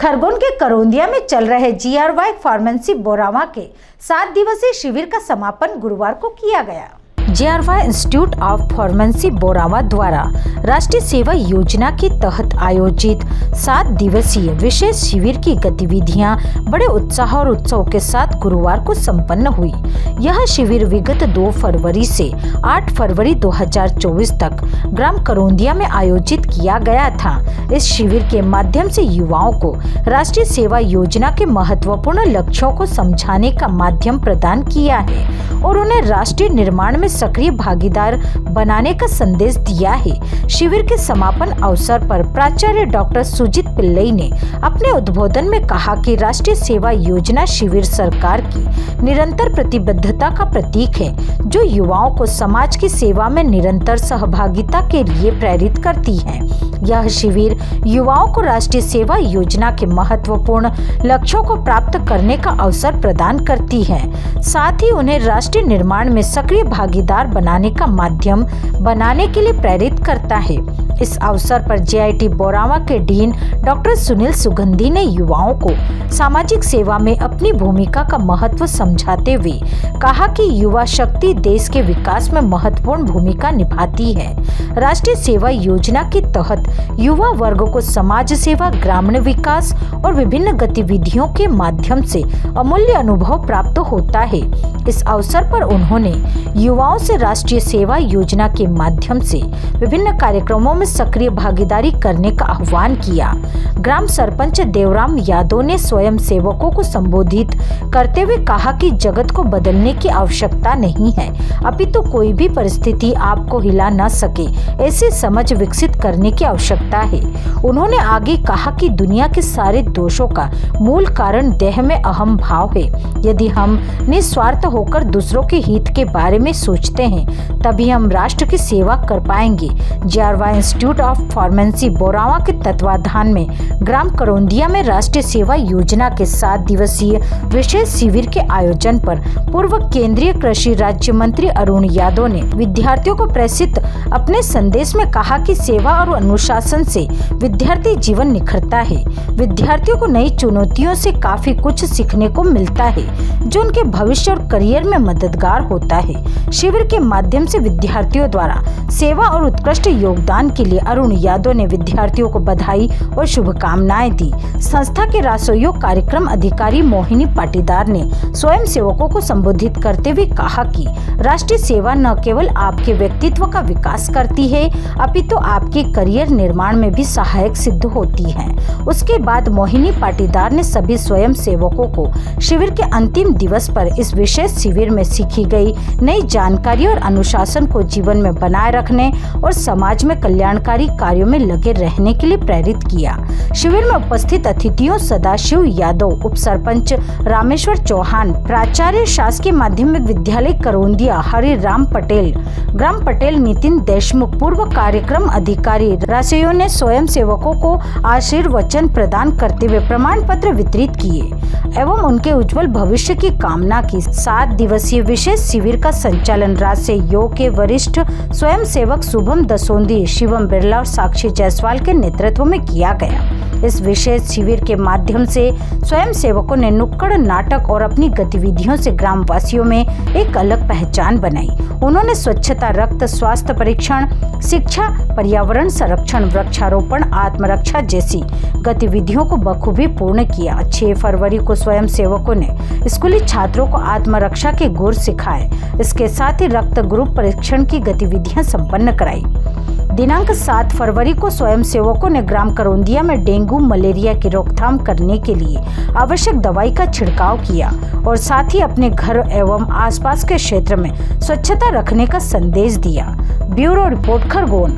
खरगोन के करौंदिया में चल रहे GRY फार्मेसी बोरावा के 7 दिवसीय शिविर का समापन गुरुवार को किया गया। GRY institute of pharmacy Borawa द्वारा राष्ट्रीय सेवा योजना के तहत आयोजित 7 दिवसीय विशेष शिविर की गतिविधियां बड़े उत्साह और उत्सव के साथ गुरुवार को संपन्न हुई। यह शिविर विगत 2 फरवरी से 8 फरवरी 2024 तक ग्राम करौंदिया में आयोजित किया गया था। इस शिविर के माध्यम से युवाओं को राष्ट्रीय सेवा योजना के महत्वपूर्ण लक्ष्यों को समझाने का माध्यम प्रदान किया है और उन्हें राष्ट्रीय निर्माण में सक्रिय भागीदार बनाने का संदेश दिया है। शिविर के समापन अवसर पर प्राचार्य डॉक्टर सुजीत पिल्लई ने अपने उद्बोधन में कहा कि राष्ट्रीय सेवा योजना शिविर सरकार की निरंतर प्रतिबद्धता का प्रतीक है, जो युवाओं को समाज की सेवा में निरंतर सहभागिता के लिए प्रेरित करती है। यह शिविर युवाओं को राष्ट्रीय सेवा योजना के महत्वपूर्ण लक्ष्यों को प्राप्त करने का अवसर प्रदान करती है, साथ ही उन्हें राष्ट्रीय निर्माण में सक्रिय भागीदार बनाने का माध्यम बनाने के लिए प्रेरित करता है। इस अवसर पर JIT बोरावा के डीन डॉक्टर सुनील सुगंधी ने युवाओं को सामाजिक सेवा में अपनी भूमिका का महत्व समझाते हुए कहा कि युवा शक्ति देश के विकास में महत्वपूर्ण भूमिका निभाती है। राष्ट्रीय सेवा योजना के तहत युवा वर्ग को समाज सेवा, ग्रामीण विकास और विभिन्न गतिविधियों के माध्यम से अमूल्य अनुभव प्राप्त होता है। इस अवसर पर उन्होंने युवाओं से राष्ट्रीय सेवा योजना के माध्यम से विभिन्न कार्यक्रमों में सक्रिय भागीदारी करने का आह्वान किया। ग्राम सरपंच देवराम यादव ने स्वयं सेवकों को संबोधित करते हुए कहा कि जगत को बदलने की आवश्यकता नहीं है, अपितु कोई भी परिस्थिति आपको हिला न सके, ऐसी समझ विकसित करने की आवश्यकता है। उन्होंने आगे कहा कि दुनिया के सारे दोषों का मूल कारण देह में अहम भाव है। यदि हम निस्वार्थ होकर दूसरों के हित के बारे में सोचते हैं, तभी हम राष्ट्र की सेवा कर पाएंगे। GRY institute of pharmacy Borawa के तत्वाधान में ग्राम करौंदिया में राष्ट्रीय सेवा योजना के 7 दिवसीय विशेष शिविर के आयोजन पर पूर्व केंद्रीय कृषि राज्य मंत्री अरुण यादव ने विद्यार्थियों को प्रेषित अपने संदेश में कहा कि सेवा और अनुशासन से विद्यार्थी जीवन निखरता है। विद्यार्थियों को नई चुनौतियों से काफी कुछ सीखने को मिलता है, जो उनके भविष्य और करियर में मददगार होता है। शिविर के माध्यम से विद्यार्थियों द्वारा सेवा और उत्कृष्ट योगदान के लिए अरुण यादव ने विद्यार्थियों को बधाई और शुभकामनाएं दी। संस्था के रासोयोग कार्यक्रम अधिकारी मोहिनी पाटीदार ने स्वयं सेवकों को संबोधित करते हुए कहा कि राष्ट्रीय सेवा न केवल आपके व्यक्तित्व का विकास करती है, अपितु आपके करियर निर्माण में भी सहायक सिद्ध होती है। उसके बाद मोहिनी पाटीदार ने सभी स्वयं सेवकों को शिविर के अंतिम दिवस पर इस विशेष शिविर में सीखी गई नई जानकारी और अनुशासन को जीवन में बनाए रखने और समाज में कल्याणकारी कार्यों में लगे रहने के लिए प्रेरित किया। शिविर में उपस्थित अतिथियों सदाशिव यादव, उप सरपंच रामेश्वर चौहान, प्राचार्य शासकीय माध्यमिक विद्यालय करौंदिया हरि राम पटेल, ग्राम पटेल नितिन देशमुख, पूर्व कार्यक्रम अधिकारी रासोयो ने स्वयं सेवकों को आशीर्वचन प्रदान करते हुए प्रमाण पत्र वितरित किए एवं उनके उज्जवल भविष्य की कामना की। 7 दिवसीय विशेष शिविर का संचालन रासोयो के वरिष्ठ स्वयं सेवक शुभम दसोंदी, शिवम बिरला और साक्षी जायसवाल के नेतृत्व में किया गया। इस विशेष शिविर के माध्यम से स्वयं सेवकों ने नुक्कड़ नाटक और अपनी गतिविधियों से ग्रामवासियों में एक अलग पहचान बनाई। उन्होंने स्वच्छता, रक्त स्वास्थ्य परीक्षण, शिक्षा, पर्यावरण संरक्षण, वृक्षारोपण, आत्मरक्षा जैसी गतिविधियों को बखूबी पूर्ण किया। 6 फरवरी को स्वयं सेवकों ने स्कूली छात्रों को आत्मरक्षा के गुर सिखाए। इसके साथ ही रक्त ग्रुप परीक्षण की गतिविधियां संपन्न कराई। दिनांक 7 फरवरी को स्वयं सेवकों ने ग्राम करौंदिया में डेंगू मलेरिया की रोकथाम करने के लिए आवश्यक दवाई का छिड़काव किया और साथ ही अपने घर एवं आसपास के क्षेत्र में स्वच्छता रखने का संदेश दिया। Bureau report Khargone.